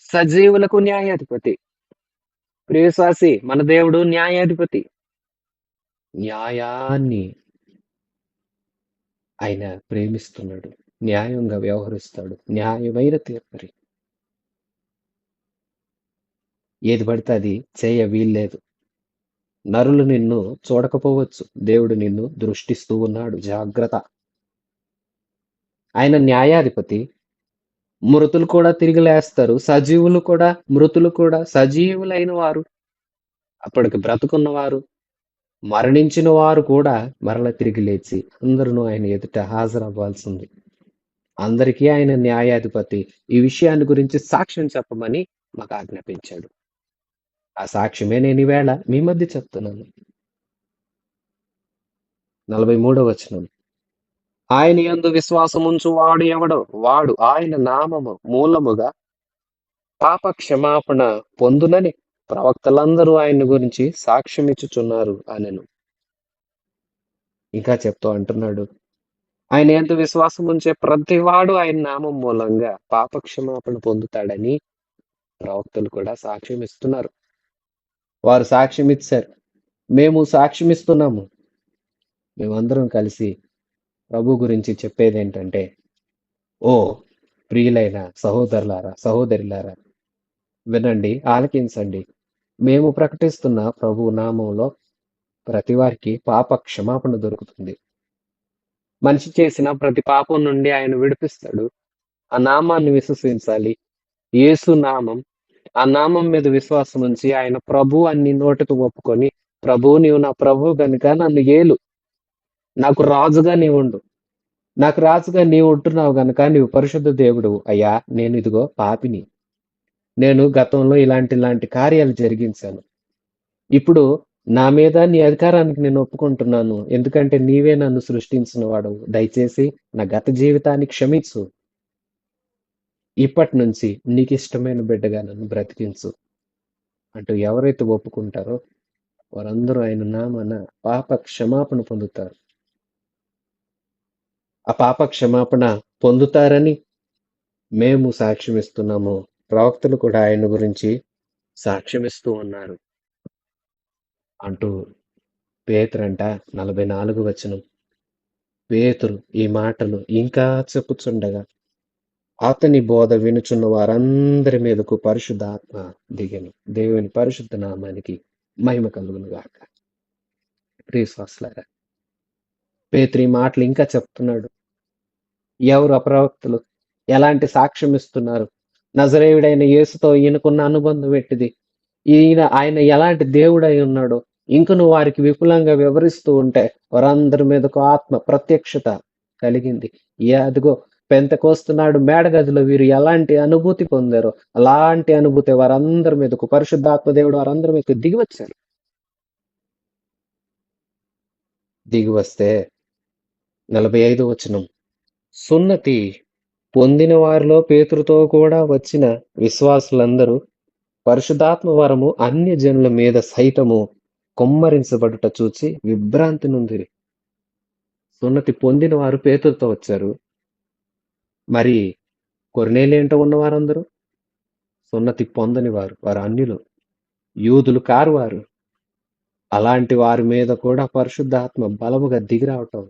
సజీవులకు న్యాయాధిపతి. ప్రియశ్వాసి, మన దేవుడు న్యాయాధిపతి. న్యాయాన్ని ఆయన ప్రేమిస్తున్నాడు, న్యాయంగా వ్యవహరిస్తాడు, న్యాయమైన తీర్పరి. ఏది పడితే అది చేయ వీల్లేదు. నరులు నిన్ను చూడకపోవచ్చు, దేవుడు నిన్ను దృష్టిస్తూ ఉన్నాడు. జాగ్రత్త. ఆయన న్యాయాధిపతి. మృతులు కూడా తిరిగి లేస్తారు, సజీవులు కూడా, మృతులు కూడా, సజీవులైన వారు, అప్పటికి బ్రతుకున్నవారు, మరణించిన వారు కూడా మరల తిరిగి లేచి అందరూ ఆయన ఎదుట హాజరవ్వాల్సింది. అందరికీ ఆయన న్యాయాధిపతి. ఈ విషయాన్ని గురించి సాక్ష్యం చెప్పమని మాకు ఆజ్ఞాపించాడు. ఆ సాక్ష్యమే నేను ఈవేళ మీ మధ్య చెప్తున్నాను. 43వ వచనం. ఆయన యందు విశ్వాసముంచు వాడు ఎవడో వాడు ఆయన నామము మూలముగా పాప క్షమాపణ పొందునని ప్రవక్తలందరూ ఆయన గురించి సాక్ష్యమిచ్చుచున్నారు అనెను. ఇంకా చెప్తూ అంటున్నాడు, ఆయన యందు విశ్వాసం ఉంచే ప్రతివాడు ఆయన నామం మూలంగా పాప క్షమాపణ పొందుతాడని ప్రవక్తలు కూడా సాక్ష్యం ఇస్తున్నారు. వారు సాక్ష్యం ఇచ్చారు, మేము సాక్ష్యం ఇస్తున్నాము. మేమందరం కలిసి ప్రభు గురించి చెప్పేది ఏంటంటే, ఓ ప్రియులైన సహోదరులారా, సహోదరులారా, వినండి, ఆలకించండి. మేము ప్రకటిస్తున్న ప్రభు నామంలో ప్రతి వారికి పాప క్షమాపణ దొరుకుతుంది. మనిషి చేసిన ప్రతి పాపం నుండి ఆయన విడిపిస్తాడు. ఆ నామాన్ని విశ్వసించాలి. యేసు నామం, ఆ నామం మీద విశ్వాసం ఉంచి ఆయన ప్రభు అని నోటితో ఒప్పుకొని, ప్రభు నీవు నా ప్రభు గనుక నన్ను ఏలు, నాకు రాజుగా నీవు ఉండు, నాకు రాజుగా నీవు ఉంటున్నావు గనుక నీవు పరిశుద్ధ దేవుడు అయ్యా. నేను ఇదిగో పాపిని, నేను గతంలో ఇలాంటి కార్యాలు జరిగించాను. ఇప్పుడు నా మీద నీ అధికారానికి నేను ఒప్పుకుంటున్నాను, ఎందుకంటే నీవే నన్ను సృష్టించిన వాడు. దయచేసి నా గత జీవితాన్ని క్షమించు, ఇప్పటి నుంచి నీకు ఇష్టమైన బిడ్డగా నన్ను బ్రతికించు అంటూ ఎవరైతే ఒప్పుకుంటారో వారందరూ ఆయన నామాన పాప క్షమాపణ పొందుతారు. ఆ పాప క్షమాపణ పొందుతారని మేము సాక్ష్యమిస్తున్నాము. ప్రవక్తలు కూడా ఆయన గురించి సాక్ష్యమిస్తూ ఉన్నారు అంటూ పేతురంట 44 వచనం. పేతురు ఈ మాటలు ఇంకా చెప్పుచుండగా అతని బోధ వినుచున్న వారందరి మీదకు పరిశుద్ధాత్మ దిగెను. దేవుని పరిశుద్ధ నామానికి మహిమ కలుగును గాక. ప్రియశ్వాసులారా, పేతురు ఈ మాటలు ఇంకా చెప్తున్నాడు. ఎవరు అప్రవక్తలు? ఎలాంటి సాక్ష్యం ఇస్తున్నారు? నజరేయుడైన యేసుతో ఈయనకున్న అనుబంధం ఎట్టిది? ఆయన ఎలాంటి దేవుడై ఉన్నాడో ఇంకను వారికి విపులంగా వివరిస్తూ ఉంటే వారందరి మీదకు ఆత్మ ప్రత్యక్షత కలిగింది. అదిగో పెంతెకోస్తు మేడగదిలో వీరు ఎలాంటి అనుభూతి పొందారో అలాంటి అనుభూతి వారందరి మీదకు పరిశుద్ధాత్మ దేవుడు వారందరి మీదకు దిగి వచ్చారు. దిగి వస్తే 45వ వచనం. సున్నతి పొందిన వారిలో పేతురుతో కూడా వచ్చిన విశ్వాసులందరూ పరిశుద్ధాత్మ వరము అన్య జనుల మీద సైతము కొమ్మరించబడుట చూచి విభ్రాంతి నొందిరి. సున్నతి పొందిన వారు పేతురుతో వచ్చారు. మరి కొర్నేలియంట ఉన్న వారందరూ సున్నతి పొందని వారు, వారు అన్యులు, యూదులు కారు వారు. అలాంటి వారి మీద కూడా పరిశుద్ధాత్మ బలముగా దిగిరావటం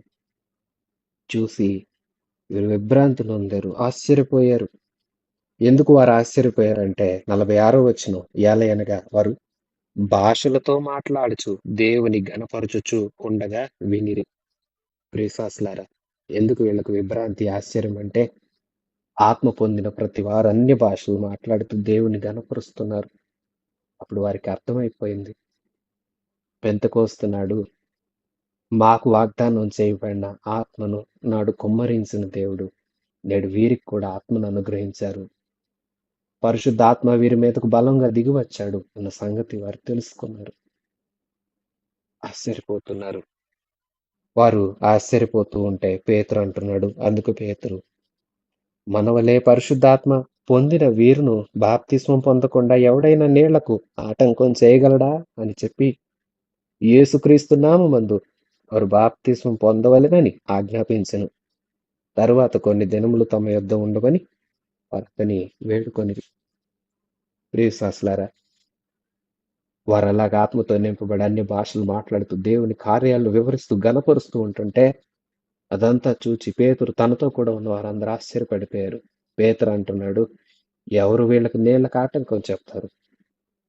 చూసి వీరు విభ్రాంతి నొందారు, ఆశ్చర్యపోయారు. ఎందుకు వారు ఆశ్చర్యపోయారంటే 46వ వచనం. ఏలయనగా వారు భాషలతో మాట్లాడుచు దేవుని ఘనపరచుచు ఉండగా వినిరి. ప్రియశ్వాసులారా, ఎందుకు వీళ్ళకు విభ్రాంతి, ఆశ్చర్యం అంటే ఆత్మ పొందిన ప్రతి వారు అన్య భాషలు మాట్లాడుతూ దేవుని ఘనపరుస్తున్నారు. అప్పుడు వారికి అర్థమైపోయింది, పెంతెకోస్తు మాకు వాగ్దానం చేయబడిన ఆత్మను నాడు కుమ్మరించిన దేవుడు నేడు వీరికి కూడా ఆత్మను అనుగ్రహించారు. పరిశుద్ధాత్మ వీరి మీదకు బలంగా దిగి వచ్చాడు అన్న సంగతి వారు తెలుసుకున్నారు, ఆశ్చర్యపోతున్నారు. వారు ఆశ్చర్యపోతూ ఉంటే పేతురు అంటున్నాడు, అందుకు పేతురు, మనవలే పరిశుద్ధాత్మ పొందిన వీరును బాప్తిస్మం పొందకుండా ఎవడైనా నీళ్లకు ఆటంకం చేయగలడా అని చెప్పి యేసుక్రీస్తు నామమందు వారు బాప్తిస్మం పొందవలెనని ఆజ్ఞాపించెను. తరువాత కొన్ని దినములు తమ యొద్ద ఉండవని వారిని వేడుకొనిరి. ప్రియశ్వాసులారా, వారు అలాగ ఆత్మతో నింపబడి అన్ని భాషలు మాట్లాడుతూ దేవుని కార్యాలను వివరిస్తూ గణపరుస్తూ ఉంటుంటే అదంతా చూచి పేతురు తనతో కూడా ఉన్న వారందరూ ఆశ్చర్యపడిపోయారు. పేతురు అంటున్నాడు, ఎవరు వీళ్ళకి నీళ్ళకి ఆటంకం చెప్తారు?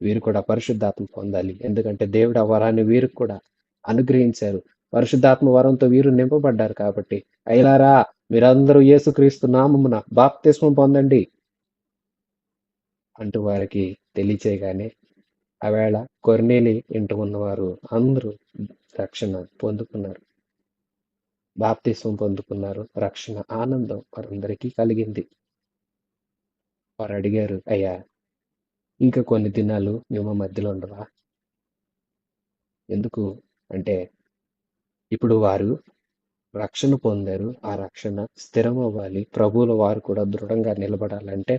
వీరు కూడా పరిశుద్ధాత్మ పొందాలి. ఎందుకంటే దేవుడు ఆ వరాన్ని వీరికి కూడా అనుగ్రహించారు. పరిశుద్ధాత్మ వరంతో వీరు నింపబడ్డారు కాబట్టి, అయ్యలారా మీరందరూ యేసుక్రీస్తు నామమున బాప్తిస్మం పొందండి అంటూ వారికి తెలియచేయగానే, ఆవేళ కొర్నేలి ఇంట ఉన్నవారు అందరూ రక్షణ పొందుకున్నారు. బాప్తిస్మం పొందుకున్నారు. రక్షణ ఆనందం వారందరికీ కలిగింది. వారు అడిగారు, అయ్యా ఇంకా కొన్ని దినాలు మేము మధ్యలో ఉండవా? ఎందుకు అంటే ఇప్పుడు వారు రక్షణ పొందారు. ఆ రక్షణ స్థిరం అవ్వాలి. ప్రభువుల వారు కూడా దృఢంగా నిలబడాలంటే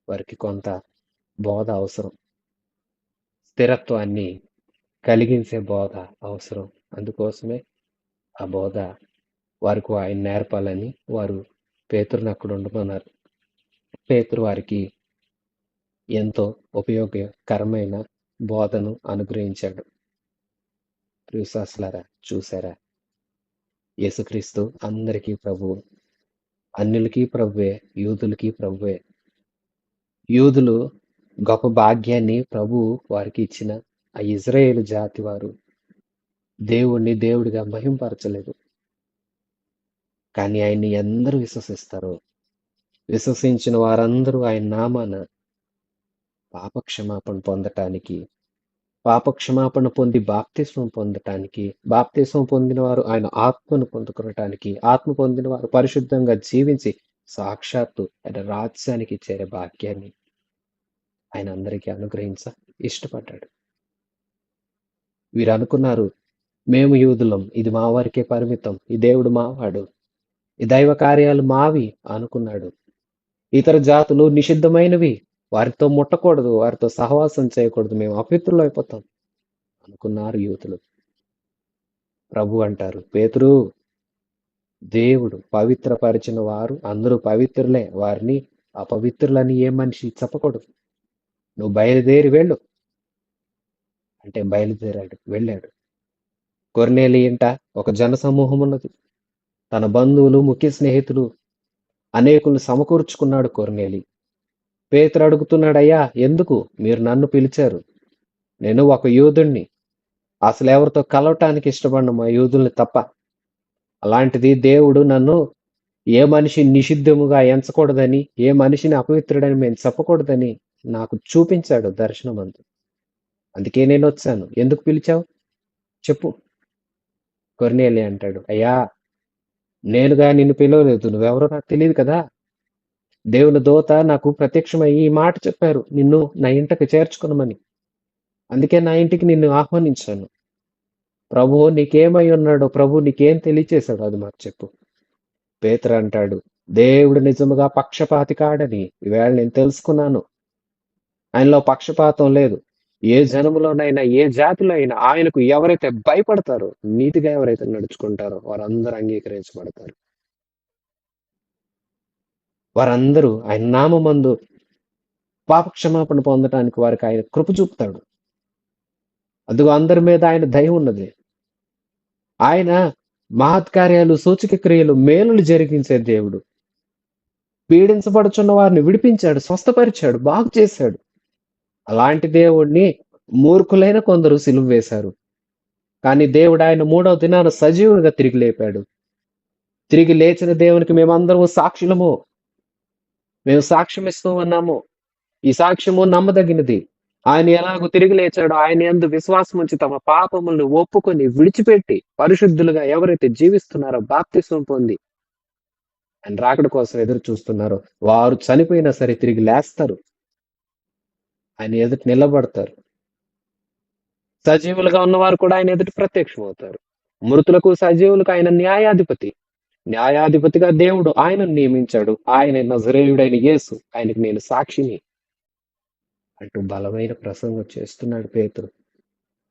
వారికి కొంత బోధ అవసరం. స్థిరత్వాన్ని కలిగించే బోధ అవసరం. అందుకోసమే ఆ బోధ వారికి ఆయన నేర్పాలని వారు పేతురుని అక్కడ ఉండమన్నారు. పేతురు వారికి ఎంతో ఉపయోగకరమైన బోధను అనుగ్రహించాడు. విశ్వాసులారా చూసారా, యేసుక్రీస్తు అందరికీ ప్రభువు, అన్యులకి ప్రభువే, యూదులకి ప్రభువే. యూదులు గొప్ప భాగ్యాన్ని ప్రభువు వారికి ఇచ్చిన ఆ ఇజ్రాయేలు జాతి వారు దేవుణ్ణి దేవుడిగా మహింపరచలేదు. కానీ ఆయన్ని అందరూ విశ్వసిస్తారో, విశ్వసించిన వారందరూ ఆయన నామాన పాపక్షమాపణ పొందటానికి, పాపక్షమాపణ పొంది బాప్తిస్మం పొందటానికి, బాప్తిస్మం పొందిన వారు ఆయన ఆత్మను పొందుకోవటానికి, ఆత్మ పొందిన వారు పరిశుద్ధంగా జీవించి సాక్షాత్తు ఆయన రాజ్యానికి చేరే భాగ్యాన్ని ఆయన అందరికీ అనుగ్రహించ ఇష్టపడ్డాడు. వీరు అనుకున్నారు, మేము యూదులం, ఇది మా వారికే పరిమితం, ఈ దేవుడు మావాడు, ఈ దైవ కార్యాలు మావి అనుకున్నాడు. ఇతర జాతులు నిషిద్ధమైనవి, వారితో ముట్టకూడదు, వారితో సహవాసం చేయకూడదు, మేము అపవిత్రులు అయిపోతాం అనుకున్నారు యూదులు. ప్రభు అంటారు, పేతురు, దేవుడు పవిత్రపరిచిన వారు అందరూ పవిత్రులే, వారిని అపవిత్రులని ఏ మనిషి చెప్పకూడదు. నువ్వు బయలుదేరి వెళ్ళు అంటే బయలుదేరాడు, వెళ్ళాడు. కొర్నేలి ఇంట ఒక జన సమూహం ఉన్నది. తన బంధువులు, ముఖ్య స్నేహితులు అనేకులు సమకూర్చుకున్నాడు కొర్నేలి. పేతురు అడుగుతున్నాడు, అయ్యా ఎందుకు మీరు నన్ను పిలిచారు? నేను ఒక యూదుణ్ణి, అసలు ఎవరితో కలవటానికి ఇష్టపడిన మా యూదుల్ని తప్ప. అలాంటిది దేవుడు నన్ను ఏ మనిషి నిషిద్ధముగా ఎంచకూడదని, ఏ మనిషిని అపవిత్రుడని మేము చెప్పకూడదని నాకు చూపించాడు దర్శనమందు. అందుకే నేను వచ్చాను. ఎందుకు పిలిచావు చెప్పు. కొర్నేలి అంటాడు, అయ్యా నేనుగా నిన్ను పిలవలేదు, నువ్వెవరో నాకు తెలియదు కదా. దేవుని దూత నాకు ప్రత్యక్షమై ఈ మాట చెప్పారు, నిన్ను నా ఇంటికి చేర్చుకునమని. అందుకే నా ఇంటికి నిన్ను ఆహ్వానించాను. ప్రభువు నీకేమై ఉన్నాడో, ప్రభు నీకేం తెలియచేశాడో అది మాకు చెప్పు. పేతురు అంటాడు, దేవుడు నిజముగా పక్షపాతి కాడని ఈవేళ నేను తెలుసుకున్నాను. ఆయనలో పక్షపాతం లేదు. ఏ జనములోనైనా, ఏ జాతిలో అయినా ఆయనకు ఎవరైతే భయపడతారో, నీతిగా ఎవరైతే నడుచుకుంటారో వారందరూ అంగీకరించబడతారు. వారందరూ ఆయన నామమందు పాపక్షమాపణ పొందడానికి వారికి ఆయన కృప చూపుతాడు. అదిగో అందరి మీద ఆయన దయ ఉన్నది. ఆయన మహత్కార్యాలు, సూచక క్రియలు, మేలులు జరిగించే దేవుడు. పీడించబడుచున్న వారిని విడిపించాడు, స్వస్థపరిచాడు, బాగు చేశాడు. అలాంటి దేవుణ్ణి మూర్ఖులైన కొందరు సిలువ వేశారు. కానీ దేవుడు ఆయన 3వ దినాన సజీవునిగా తిరిగి లేపాడు. తిరిగి లేచిన దేవునికి మేమందరము సాక్షులము. మేము సాక్ష్యం ఇస్తూ ఉన్నాము. ఈ సాక్ష్యము నమ్మదగినది. ఆయన ఎలాగో తిరిగి లేచాడో ఆయన యందు విశ్వాసం ఉంచి తమ పాపములను ఒప్పుకొని విడిచిపెట్టి పరిశుద్ధులుగా ఎవరైతే జీవిస్తున్నారో, బాప్తిస్మం పొంది ఆయన రాకడ కోసం ఎదురు చూస్తున్నారో వారు చనిపోయినా సరే తిరిగి లేస్తారు. ఆయన ఎదుటి నిలబడతారు. సజీవులుగా ఉన్నవారు కూడా ఆయన ఎదుటి ప్రత్యక్షం అవుతారు. మృతులకు సజీవులకు ఆయన న్యాయాధిపతి. న్యాయాధిపతిగా దేవుడు ఆయనను నియమించాడు. ఆయన నజరేయుడైన యేసు, ఆయనకు నేను సాక్షిని అంటూ బలమైన ప్రసంగం చేస్తున్నాడు పేతురు.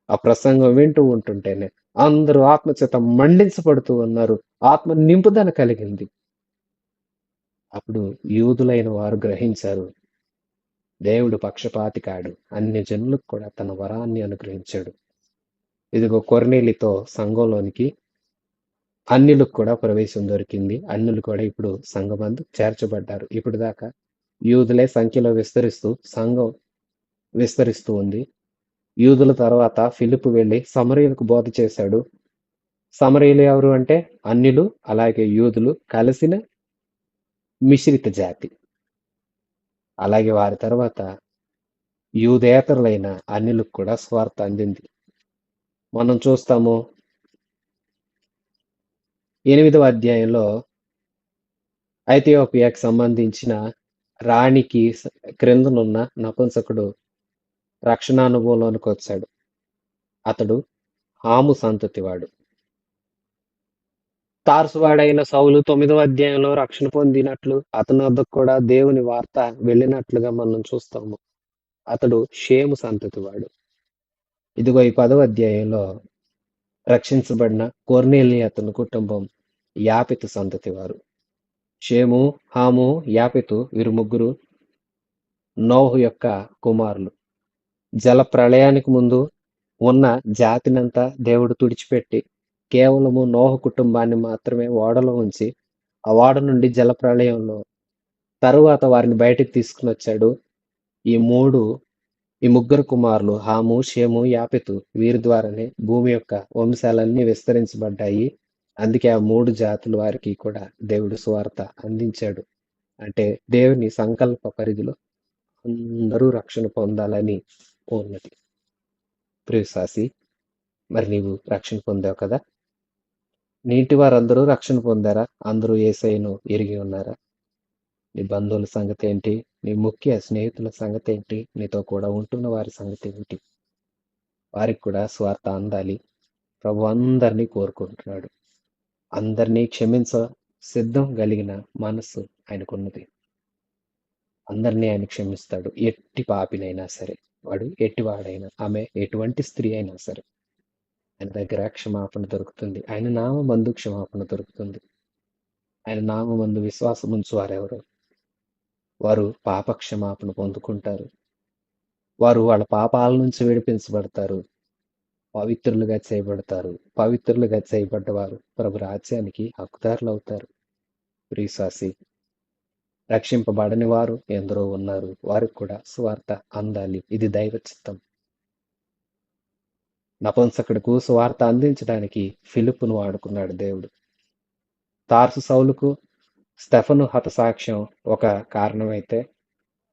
ఆ ప్రసంగం వింటూ ఉంటుంటేనే అందరూ ఆత్మచేత మండించబడుతూ ఉన్నారు. ఆత్మ నింపుదల కలిగింది. అప్పుడు యూదులైన వారు గ్రహించారు, దేవుడు పక్షపాతి కాడు, అన్ని జనులకు కూడా తన వరాన్ని అనుగ్రహించాడు. ఇదిగో కొర్నేలితో సంఘంలోనికి అన్యులకు కూడా ప్రవేశం దొరికింది. అన్యులు కూడా ఇప్పుడు సంఘమందు చేర్చబడ్డారు. ఇప్పుడు దాకా యూదులే సంఖ్యలో విస్తరిస్తూ సంఘం విస్తరిస్తూ ఉంది. యూదుల తర్వాత ఫిలిప్పు వెళ్లి సమరయులకు బోధ చేశాడు. సమరయులు ఎవరు అంటే అన్యులు అలాగే యూదులు కలిసిన మిశ్రిత జాతి. అలాగే వారి తర్వాత యూదేతరులైన అన్యులకు కూడా స్వార్థ అందింది. మనం చూస్తాము 8వ అధ్యాయంలో ఐథియోపియాకి సంబంధించిన రాణికి క్రిందనున్న నపుంసకుడు రక్షణానుభవంలోనికి వచ్చాడు. అతడు హాము సంతతివాడు. తార్సువాడైన సౌలు 9వ అధ్యాయంలో రక్షణ పొందినట్లు అతని వద్దకు కూడా దేవుని వార్త వెళ్ళినట్లుగా మనం చూస్తాము. అతడు షేము సంతతివాడు. ఇదిగో ఈ 10వ అధ్యాయంలో రక్షించబడిన కొర్నేలి అతని కుటుంబం యాపెతు సంతతి వారు. షేము, హాము, యాపెతు వీరు ముగ్గురు నోహు యొక్క కుమారులు. జల ప్రళయానికి ముందు ఉన్న జాతినంతా దేవుడు తుడిచిపెట్టి కేవలము నోహు కుటుంబాన్ని మాత్రమే ఓడలో ఉంచి ఆ ఓడ నుండి జల ప్రళయంలో తరువాత వారిని బయటికి తీసుకుని వచ్చాడు. ఈ ముగ్గురు కుమారులు హాము, షేము, యాపెతు వీరి ద్వారానే భూమి యొక్క వంశాలన్నీ విస్తరించబడ్డాయి. అందుకే ఆ 3 జాతుల వారికి కూడా దేవుడు సువార్త అందించాడు. అంటే దేవుని సంకల్ప పరిధిలో అందరూ రక్షణ పొందాలని ఉన్నది. ప్రియసాసి, మరి నీవు రక్షణ పొందావు కదా? నీటి వారందరూ రక్షణ పొందారా? అందరూ యేసయ్యను ఎరిగి ఉన్నారా? నీ బంధువుల సంగతి ఏంటి? నీ ముఖ్య స్నేహితుల సంగతి ఏంటి? నీతో కూడా ఉంటున్న వారి సంగతి ఏంటి? వారికి కూడా స్వార్థ అందాలి. ప్రభు అందరినీ కోరుకుంటున్నాడు. అందరినీ క్షమించ సిద్ధం కలిగిన మనస్సు ఆయనకున్నది. అందరినీ ఆయన క్షమిస్తాడు. ఎట్టి పాపినైనా సరే, వాడు ఎట్టివాడైనా, ఆమె ఎటువంటి స్త్రీ అయినా సరే, ఆయన దగ్గర క్షమాపణ దొరుకుతుంది. ఆయన నామమందు క్షమాపణ దొరుకుతుంది. ఆయన నామమందు విశ్వాసం ఉంచువారెవరు వారు పాప క్షమాపణ పొందుకుంటారు. వారు వాళ్ళ పాపాల నుంచి విడిపించబడతారు. పవిత్రులుగా చేయబడతారు. పవిత్రులుగా చేయబడ్డవారు ప్రభు రాజ్యానికి హక్కుదారులు అవుతారు. ప్రియసాసి, రక్షింపబడని వారు ఎందరో ఉన్నారు. వారికి కూడా సువార్త అందాలి. ఇది దైవ చిత్తం. నపుంసకుడుకు సువార్త అందించడానికి ఫిలిప్పును వాడుకున్నాడు దేవుడు. తార్సు సౌలుకు స్టెఫను హతసాక్ష్యం ఒక కారణమైతే,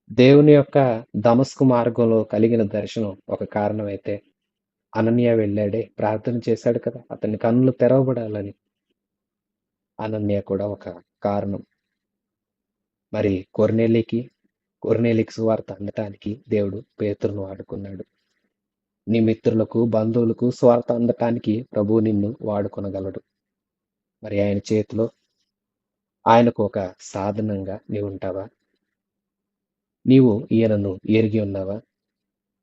దేవుని యొక్క దమస్కు మార్గంలో కలిగిన దర్శనం ఒక కారణమైతే, అనన్య వెళ్ళాడే, ప్రార్థన చేశాడు కదా, అతని కన్నులు తెరవబడాలని. అనన్య కూడా ఒక కారణం. మరి కొర్నేలికి సువార్త అందటానికి దేవుడు పేతురును వాడుకున్నాడు. నీ మిత్రులకు, బంధువులకు స్వార్థ అందటానికి ప్రభువు నిన్ను వాడుకొనగలడు. మరి ఆయన చేతిలో ఆయనకు ఒక సాధనంగా నీవు ఉంటావా? నీవు ఈయనను ఎరిగి ఉన్నావా?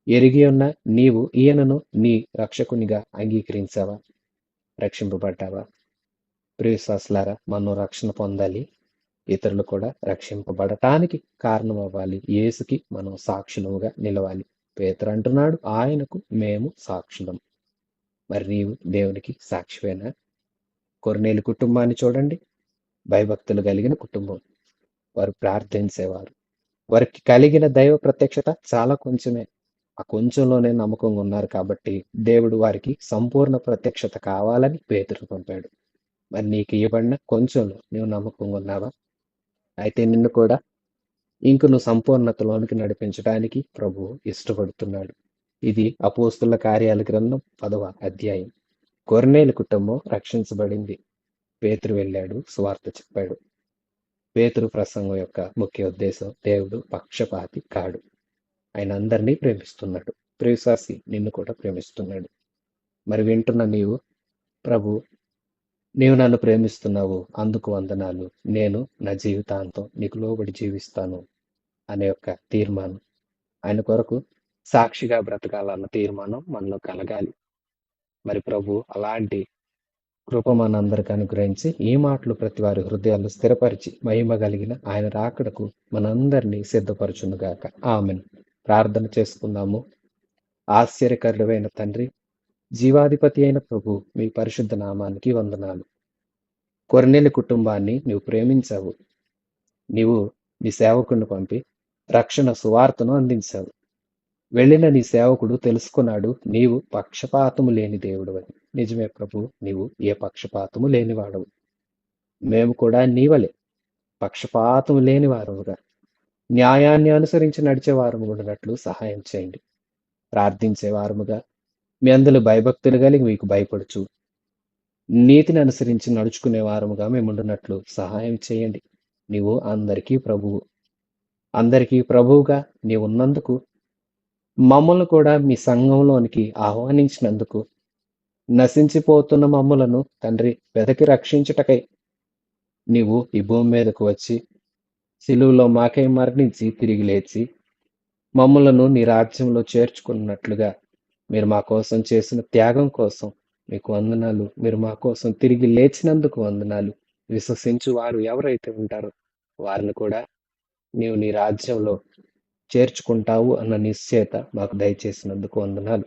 ఎరిగి ఉన్న నీవు ఈయనను నీ రక్షకునిగా అంగీకరించావా? రక్షింపబడ్డావా? ప్రియశ్వాసులారా, మనం రక్షణ పొందాలి. ఇతరులు కూడా రక్షింపబడటానికి కారణం అవ్వాలి. యేసుకి మనం సాక్షులముగా నిలవాలి. పేతురు అంటున్నాడు, ఆయనకు మేము సాక్షులం. మరి నీవు దేవునికి సాక్షివేనా? కొర్నేలి కుటుంబాన్ని చూడండి. భయభక్తులు కలిగిన కుటుంబం. వారు ప్రార్థించేవారు. వారికి కలిగిన దైవ ప్రత్యక్షత చాలా కొంచెమే. ఆ కొంచెంలోనే నమ్మకంగా ఉన్నారు కాబట్టి దేవుడు వారికి సంపూర్ణ ప్రత్యక్షత కావాలని పేతురు పంపాడు. మరి నీకు ఇవ్వబడిన కొంచెంలో నీవు నమ్మకంగా ఉన్నావా? అయితే నిన్ను కూడా ఇంకను సంపూర్ణతలోనికి నడిపించడానికి ప్రభువు ఇష్టపడుతున్నాడు. ఇది అపోస్తుల కార్యాల గ్రంథం 10వ అధ్యాయం. కొర్నేలి కుటుంబం రక్షించబడింది. పేతురు వెళ్ళాడు, సువార్త చెప్పాడు. పేతురు ప్రసంగం యొక్క ముఖ్య ఉద్దేశం, దేవుడు పక్షపాతి కాడు. ఆయన అందరినీ ప్రేమిస్తున్నాడు. ప్రియవిశ్వాసి, నిన్ను కూడా ప్రేమిస్తున్నాడు. మరి వింటున్న నీవు, ప్రభు నీవు నన్ను ప్రేమిస్తున్నావు, అందుకు వందనాలు, నేను నా జీవితాంతం నీకు లోబడి జీవిస్తాను అనే యొక్క తీర్మానం, ఆయన కొరకు సాక్షిగా బ్రతకాలన్న తీర్మానం మనలో కలగాలి. మరి ప్రభు అలాంటి కృప మనందరికి అనుగ్రహించి ఈ మాటలు ప్రతి వారి హృదయాల్లో స్థిరపరిచి మహిమ కలిగిన ఆయన రాకడకు మనందరినీ సిద్ధపరచునుగాక. ఆమెన్. ప్రార్థన చేసుకుందాము. ఆశ్చర్యకరుడైన తండ్రి, జీవాధిపతి అయిన ప్రభు, మీ పరిశుద్ధ నామానికి వందనాలు. కొర్నేలి కుటుంబాన్ని నీవు ప్రేమించావు. నీవు నీ సేవకుడిని పంపి రక్షణ సువార్తను అందించావు. వెళ్ళిన నీ సేవకుడు తెలుసుకున్నాడు, నీవు పక్షపాతము లేని దేవుడవని. నిజమే ప్రభు, నీవు ఏ పక్షపాతము లేనివాడవు. మేము కూడా నీవలే పక్షపాతము లేని వారముగా, న్యాయాన్ని అనుసరించి నడిచే వారము ఉన్నట్లు సహాయం చేయండి. ప్రార్థించే వారముగా, మీ అందరూ భయభక్తులు కలిగి మీకు భయపడుచు నీతిని అనుసరించి నడుచుకునే వారముగా మేముండునట్లు సహాయం చేయండి. నీవు అందరికీ ప్రభువు. అందరికీ ప్రభువుగా నీవున్నందుకు, మమ్మల్ని కూడా మీ సంఘంలోనికి ఆహ్వానించినందుకు, నశించిపోతున్న మమ్ములను తండ్రి వెదకి రక్షించుటకై నీవు ఈ భూమి మీదకు వచ్చి సిలువలో మాకై మరణించి తిరిగి లేచి మమ్ములను నీ రాజ్యంలో చేర్చుకున్నట్లుగా మీరు మా కోసం చేసిన త్యాగం కోసం మీకు వందనాలు. మీరు మా కోసం తిరిగి లేచినందుకు వందనాలు. విశ్వసించు వారు ఎవరైతే ఉంటారో వారిని కూడా నీవు నీ రాజ్యంలో చేర్చుకుంటావు అన్న నిశ్చయత మాకు దయచేసినందుకు వందనాలు.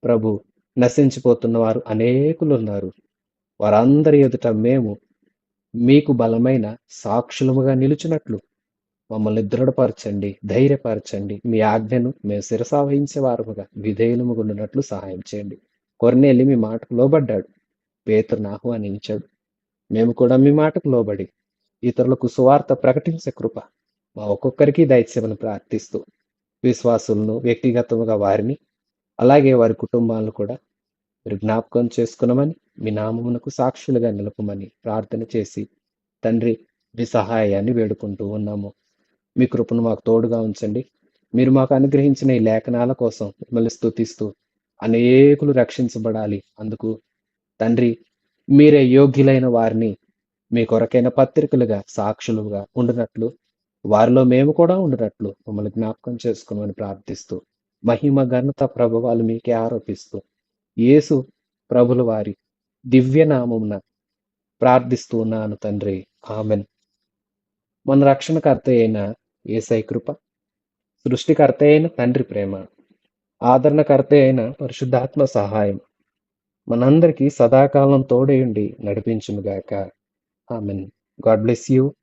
ప్రభు, నశించిపోతున్న వారు అనేకులు ఉన్నారు. వారందరి ఎదుట మేము మీకు బలమైన సాక్షులముగా నిలుచున్నట్లు మమ్మల్ని దృఢపరచండి, ధైర్యపరచండి. మీ ఆజ్ఞను మేము శిరసావహించే వారముగా విధేయులముగున్నట్లు సహాయం చేయండి. కొర్నేలి మీ మాటకు లోబడ్డాడు, పేతురును ఆహ్వానించాడు. మేము కూడా మీ మాటకు లోబడి ఇతరులకు సువార్త ప్రకటించే కృప మా ఒక్కొక్కరికి దయచేయమని ప్రార్థిస్తూ, విశ్వాసులను వ్యక్తిగతముగా వారిని అలాగే వారి కుటుంబాలను కూడా మీరు జ్ఞాపకం చేసుకున్నామని, మీ నామమునకు సాక్షులుగా నిలపమని ప్రార్థన చేసి తండ్రి మీ సహాయాన్ని వేడుకుంటూ ఉన్నాము. మీ కృపను మాకు తోడుగా ఉంచండి. మీరు మాకు అనుగ్రహించిన ఈ లేఖనాల కోసం మిమ్మల్ని స్తుతిస్తూ అనేకులు రక్షించబడాలి. అందుకు తండ్రి మీరే యోగ్యులైన వారిని మీ కొరకైన పత్రికలుగా సాక్షులుగా ఉండినట్లు, వారిలో మేము కూడా ఉండినట్లు మమ్మల్ని జ్ఞాపకం చేసుకోమని ప్రార్థిస్తూ, మహిమ ఘనత ప్రభావాలు మీకే ఆరోపిస్తూ యేసు ప్రభుల వారి దివ్య నామమున ప్రార్థిస్తూ ఉన్నాను తండ్రి. ఆమెన్. మన రక్షణకర్త అయిన యేసయ్య కృప, సృష్టికర్త అయిన తండ్రి ప్రేమ, ఆదరణకర్త అయిన పరిశుద్ధాత్మ సహాయం మనందరికీ సదాకాలం తోడయుండి నడిపించునుగాక. ఆమెన్. God bless you.